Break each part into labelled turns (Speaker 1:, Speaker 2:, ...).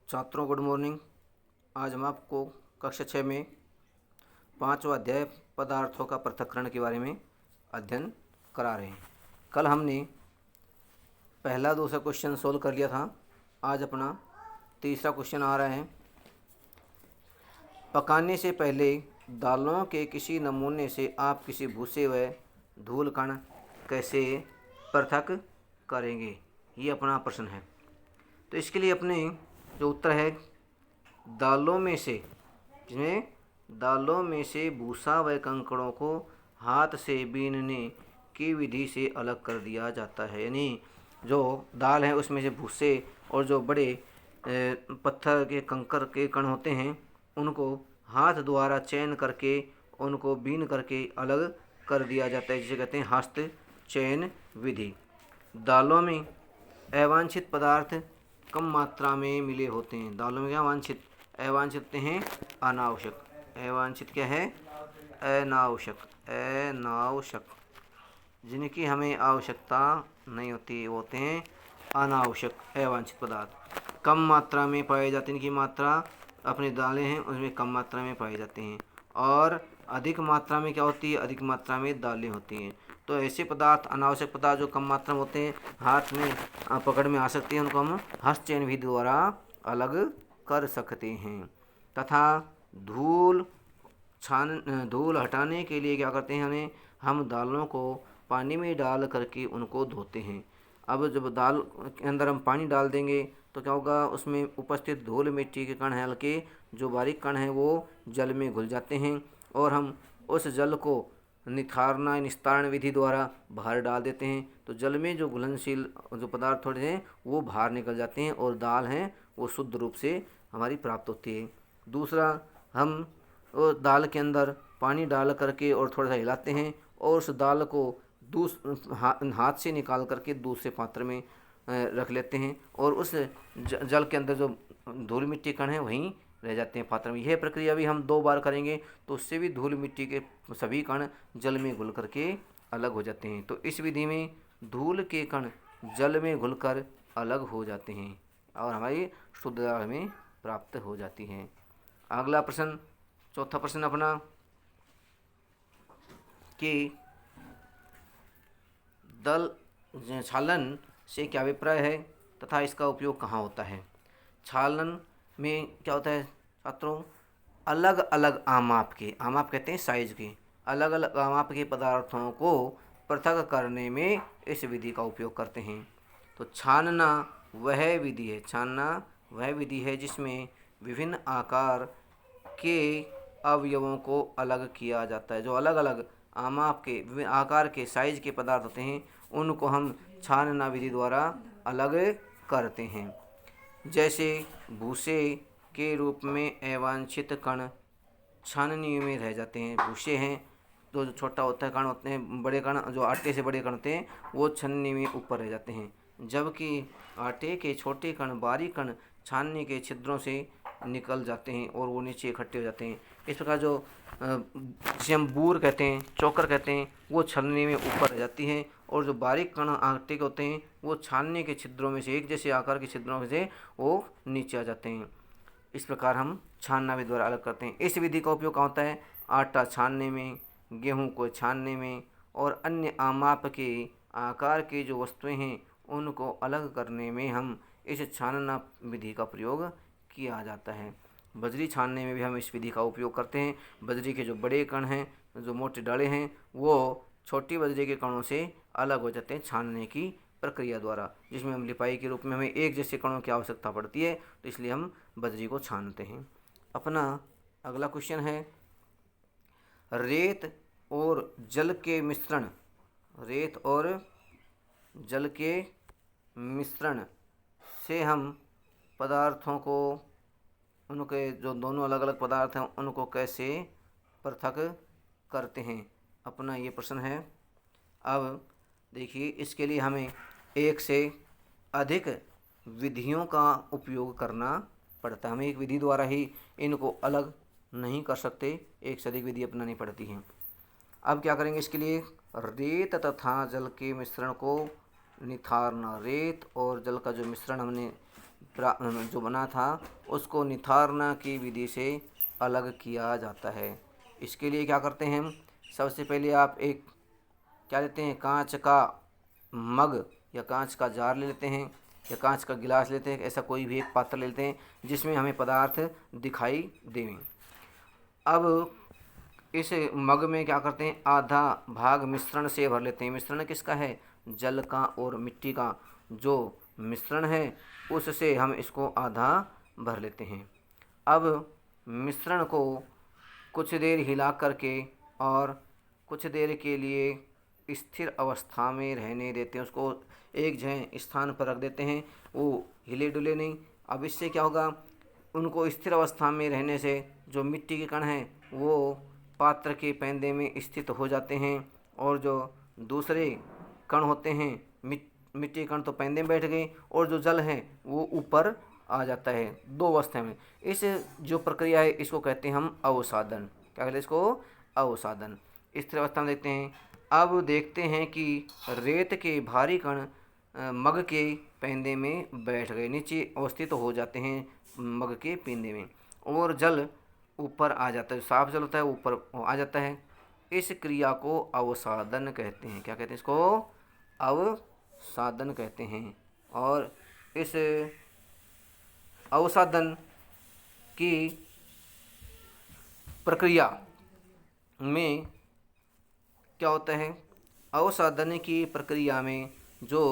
Speaker 1: छात्रों good morning. आज हम आपको कक्षा 6 में 5वां अध्याय पदार्थों का पृथक्करण के बारे में अध्ययन करा रहे हैं। कल हमने पहला दूसरा क्वेश्चन सोल्व कर लिया था। आज अपना तीसरा क्वेश्चन आ रहा है। पकाने से पहले दालों के किसी नमूने से आप किसी भूसे व धूल कण कैसे पृथक करेंगे, ये अपना प्रश्न है। तो इसके लिए अपने जो उत्तर है, दालों में से भूसा व कंकड़ों को हाथ से बीनने की विधि से अलग कर दिया जाता है। यानी जो दाल है उसमें से भूसे और जो बड़े पत्थर के कंकर के कण होते हैं उनको हाथ द्वारा चयन करके उनको बीन करके अलग कर दिया जाता है, जिसे कहते हैं हस्त चयन विधि। दालों में अवांछित पदार्थ कम मात्रा में मिले होते हैं। दालों में क्या अवांछित होते हैं? अनावश्यक। अवांछित क्या है? अनावश्यक, जिनकी हमें आवश्यकता नहीं होती, वो होते हैं अनावश्यक अवांछित पदार्थ। कम मात्रा में पाए जाते हैं, इनकी मात्रा अपनी दालें हैं उसमें कम मात्रा में पाए जाते हैं। और अधिक मात्रा में क्या होती है? अधिक मात्रा में दालें होती हैं। तो ऐसे पदार्थ, अनावश्यक पदार्थ जो कम मात्रा में होते हैं, हाथ में पकड़ में आ सकते हैं, उनको हम हस्त चयन विधि द्वारा अलग कर सकते हैं। तथा धूल हटाने के लिए क्या करते हैं? हम दालों को पानी में डाल करके उनको धोते हैं। अब जब दाल के अंदर हम पानी डाल देंगे तो क्या होगा? उसमें उपस्थित धूल मिट्टी के कण हैं, हल्के जो बारीक कण हैं, वो जल में घुल जाते हैं और हम उस जल को निस्तारण विधि द्वारा बाहर डाल देते हैं। तो जल में जो घुलनशील जो पदार्थ थोड़े हैं वो बाहर निकल जाते हैं और दाल हैं वो शुद्ध रूप से हमारी प्राप्त होती है। दूसरा, हम वो दाल के अंदर पानी डाल करके और थोड़ा सा हिलाते हैं और उस दाल को हाथ से निकाल करके दूसरे पात्र में रख लेते हैं और उस जल के अंदर जो धूल मिट्टी कण है वहीं रह जाते हैं पात्र में। यह प्रक्रिया भी हम 2 बार करेंगे तो उससे भी धूल मिट्टी के सभी कण जल में घुल करके अलग हो जाते हैं। तो इस विधि में धूल के कण जल में घुलकर अलग हो जाते हैं और हमारी शुद्ध दाल हमें प्राप्त हो जाती है। अगला प्रश्न, चौथा प्रश्न अपना कि दल छालन से क्या अभिप्राय है तथा इसका उपयोग कहाँ होता है। छालन में क्या होता है छात्रों? अलग अलग आमाप कहते हैं साइज के, अलग अलग आमाप के पदार्थों को पृथक करने में इस विधि का उपयोग करते हैं। तो छानना वह विधि है जिसमें विभिन्न आकार के अवयवों को अलग किया जाता है। जो अलग अलग आमाप के विभिन्न आकार के साइज के पदार्थ होते हैं उनको हम छानना विधि द्वारा अलग करते हैं। जैसे भूसे के रूप में अवांछित कण छाननी में रह जाते हैं। भूसे हैं तो जो छोटा होता है कण होते हैं, बड़े कण जो आटे से बड़े कण होते हैं वो छन्नी में ऊपर रह जाते हैं, जबकि आटे के छोटे कण बारीक कण छाननी के छिद्रों से निकल जाते हैं और वो नीचे इकट्ठे हो जाते हैं। इस प्रकार जो जिसे हम बूर कहते हैं, चोकर कहते हैं, वो छलनी में ऊपर रह जाती हैं और जो बारीक कण आटे के होते हैं वो छानने के छिद्रों में से, एक जैसे आकार के छिद्रों में से वो नीचे आ जाते हैं। इस प्रकार हम छानना विधि द्वारा अलग करते हैं। इस विधि का उपयोग कहाँ होता है? आटा छानने में, गेहूँ को छानने में और अन्य आमाप के आकार की जो वस्तुएं हैं उनको अलग करने में हम इस छानना विधि का प्रयोग किया जाता है। बजरी छानने में भी हम इस विधि का उपयोग करते हैं। बजरी के जो बड़े कण हैं, जो मोटे डाले हैं, वो छोटी बजरी के कणों से अलग हो जाते हैं छानने की प्रक्रिया द्वारा, जिसमें हम लिपाई के रूप में हमें एक जैसे कणों की आवश्यकता पड़ती है, तो इसलिए हम बजरी को छानते हैं। अपना अगला क्वेश्चन है, रेत और जल के मिश्रण से हम पदार्थों को, उनके जो दोनों अलग अलग पदार्थ हैं उनको कैसे पृथक करते हैं, अपना ये प्रश्न है। अब देखिए, इसके लिए हमें एक से अधिक विधियों का उपयोग करना पड़ता है। हमें एक विधि द्वारा ही इनको अलग नहीं कर सकते, एक से अधिक विधि अपनानी पड़ती हैं। अब क्या करेंगे इसके लिए? रेत तथा जल के मिश्रण को निथारना। रेत और जल का जो मिश्रण हमने जो बना था उसको निथारना की विधि से अलग किया जाता है। इसके लिए क्या करते हैं हम, सबसे पहले आप एक क्या लेते हैं, कांच का मग या कांच का जार ले लेते हैं या कांच का गिलास लेते हैं, ऐसा कोई भी एक पात्र लेते हैं जिसमें हमें पदार्थ दिखाई दें। अब इस मग में क्या करते हैं, आधा भाग मिश्रण से भर लेते हैं। मिश्रण किसका है, जल का और मिट्टी का जो मिश्रण है उससे हम इसको आधा भर लेते हैं। अब मिश्रण को कुछ देर हिला करके और कुछ देर के लिए स्थिर अवस्था में रहने देते हैं, उसको एक जगह स्थान पर रख देते हैं, वो हिले डुले नहीं। अब इससे क्या होगा, उनको स्थिर अवस्था में रहने से जो मिट्टी के कण हैं वो पात्र के पैंदे में स्थित हो जाते हैं और जो दूसरे कण होते हैं मिट्टी के कण तो पैंदे में बैठ गए और जो जल है वो ऊपर आ जाता है, दो अवस्था में। इस जो प्रक्रिया है इसको कहते हैं हम अवसादन। क्या कहते हैं इसको, अवसादन। स्थिर अवस्था में देखते हैं। अब देखते हैं कि रेत के भारी कण मग के पेंदे में बैठ गए, नीचे अवस्थित हो जाते हैं मग के पेंदे में और जल ऊपर आ जाता है, साफ जल होता है ऊपर आ जाता है। इस क्रिया को अवसादन कहते हैं। क्या कहते हैं इसको, अवसादन कहते हैं। और इस अवसादन की प्रक्रिया में क्या होता है, अवसादन की प्रक्रिया में जो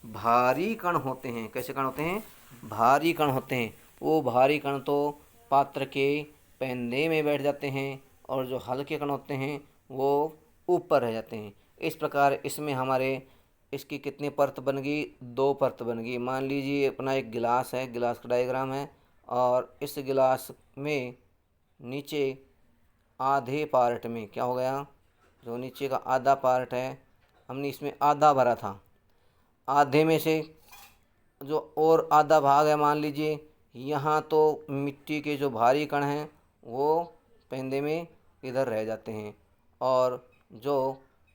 Speaker 1: भारी कण होते हैं, कैसे कण होते हैं, भारी कण होते हैं, वो भारी कण तो पात्र के पैंदे में बैठ जाते हैं और जो हल्के कण होते हैं वो ऊपर रह जाते हैं। इस प्रकार इसमें हमारे इसकी कितनी परत बन गई, दो परत बन गई। मान लीजिए अपना एक गिलास है, गिलास का डायग्राम है और इस गिलास में नीचे आधे पार्ट में क्या हो गया, जो नीचे का आधा पार्ट है हमने इसमें आधा भरा था, आधे में से जो और आधा भाग है मान लीजिए यहाँ तो मिट्टी के जो भारी कण हैं वो पेंदे में इधर रह जाते हैं और जो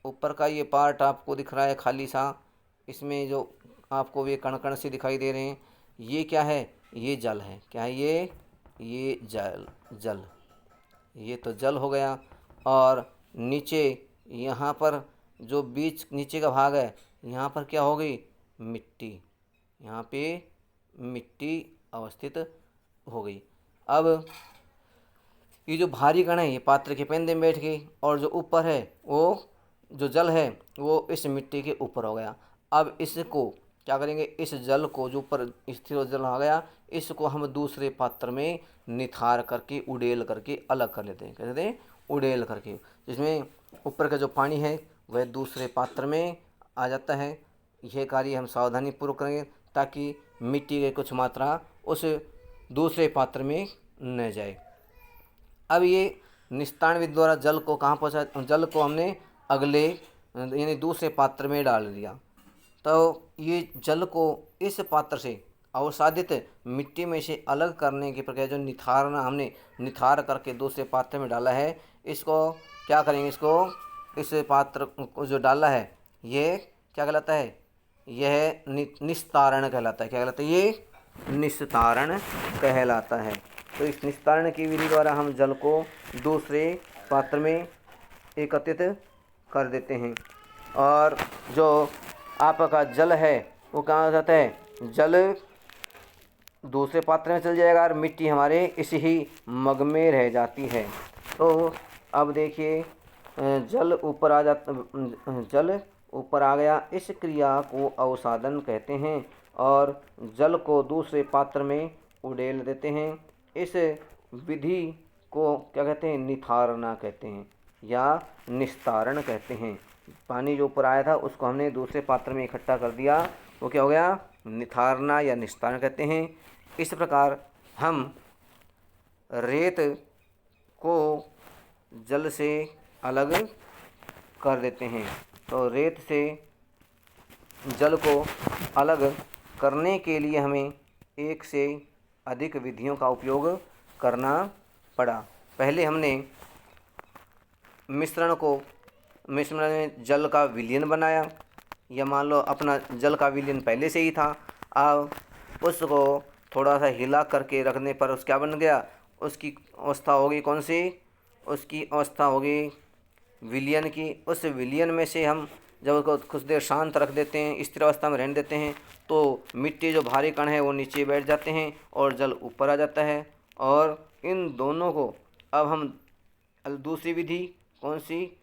Speaker 1: ऊपर का ये पार्ट आपको दिख रहा है खाली सा, इसमें जो आपको ये कण कण से दिखाई दे रहे हैं ये क्या है, ये जल है। क्या है ये जल ये तो जल हो गया। और नीचे यहाँ पर जो बीच नीचे का भाग है यहाँ पर क्या हो गई, मिट्टी, यहाँ पे मिट्टी अवस्थित हो गई। अब ये जो भारी कण है ये पात्र के पेंदे में बैठ गई और जो ऊपर है वो जो जल है वो इस मिट्टी के ऊपर हो गया। अब इसको क्या करेंगे, इस जल को जो ऊपर स्थिर जल आ गया इसको हम दूसरे पात्र में निथार करके उड़ेल करके अलग कर लेते हैं। कहते हैं उड़ेल करके, जिसमें ऊपर का जो पानी है वह दूसरे पात्र में आ जाता है। यह कार्य हम सावधानी पूर्वक करेंगे ताकि मिट्टी की कुछ मात्रा उस दूसरे पात्र में न जाए। अब ये निस्तारण विधि द्वारा जल को कहाँ पहुँचा, जल को हमने अगले यानी दूसरे पात्र में डाल दिया। तो ये जल को इस पात्र से अवसादित मिट्टी में से अलग करने की प्रक्रिया जो निथारना, हमने निथार करके दूसरे पात्र में डाला है, इसको क्या करेंगे, इसको इस पात्र को जो डाला है ये क्या कहलाता है, यह निस्तारण कहलाता है। क्या कहलाता है, ये निस्तारण कहलाता है। तो इस निस्तारण की विधि द्वारा हम जल को दूसरे पात्र में एकत्रित कर देते हैं और जो आपका जल है वो कहाँ जाता है, जल दूसरे पात्र में चल जाएगा और मिट्टी हमारे इसी ही मग में रह जाती है। तो अब देखिए जल ऊपर आ जाता, जल ऊपर आ गया। इस क्रिया को अवसादन कहते हैं और जल को दूसरे पात्र में उड़ेल देते हैं। इस विधि को क्या कहते हैं, निथारना कहते हैं या निस्तारण कहते हैं। पानी जो ऊपर आया था उसको हमने दूसरे पात्र में इकट्ठा कर दिया, वो क्या हो गया, निथारना या निस्तारण कहते हैं। इस प्रकार हम रेत को जल से अलग कर देते हैं। तो रेत से जल को अलग करने के लिए हमें एक से अधिक विधियों का उपयोग करना पड़ा। पहले हमने मिश्रण में जल का विलयन बनाया, या मान लो अपना जल का विलयन पहले से ही था, अब उसको थोड़ा सा हिला करके रखने पर उस क्या बन गया, उसकी अवस्था होगी कौन सी, उसकी अवस्था होगी विलयन की। उस विलयन में से हम जब उसको कुछ देर शांत रख देते हैं, स्थिर अवस्था में रहने देते हैं, तो मिट्टी जो भारी कण है वो नीचे बैठ जाते हैं और जल ऊपर आ जाता है। और इन दोनों को अब हम दूसरी विधि कौन सी,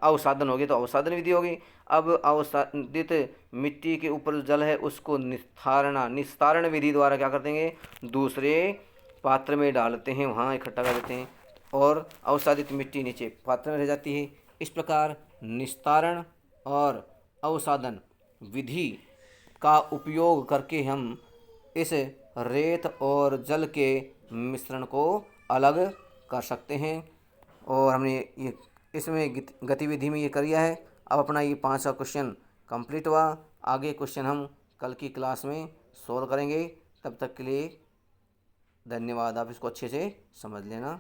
Speaker 1: अवसादन होगी, तो अवसादन विधि होगी। अब अवसादित मिट्टी के ऊपर जो जल है उसको निस्तारण विधि द्वारा क्या कर देंगे, दूसरे पात्र में डालते हैं, वहाँ इकट्ठा कर देते हैं और अवसादित मिट्टी नीचे पात्र में रह जाती है। इस प्रकार निस्तारण और अवसादन विधि का उपयोग करके हम इस रेत और जल के मिश्रण को अलग कर सकते हैं। और हमने ये इसमें गतिविधि में ये कर लिया है। अब अपना ये 5वां क्वेश्चन कंप्लीट हुआ। आगे क्वेश्चन हम कल की क्लास में सोल्व करेंगे। तब तक के लिए धन्यवाद। आप इसको अच्छे से समझ लेना।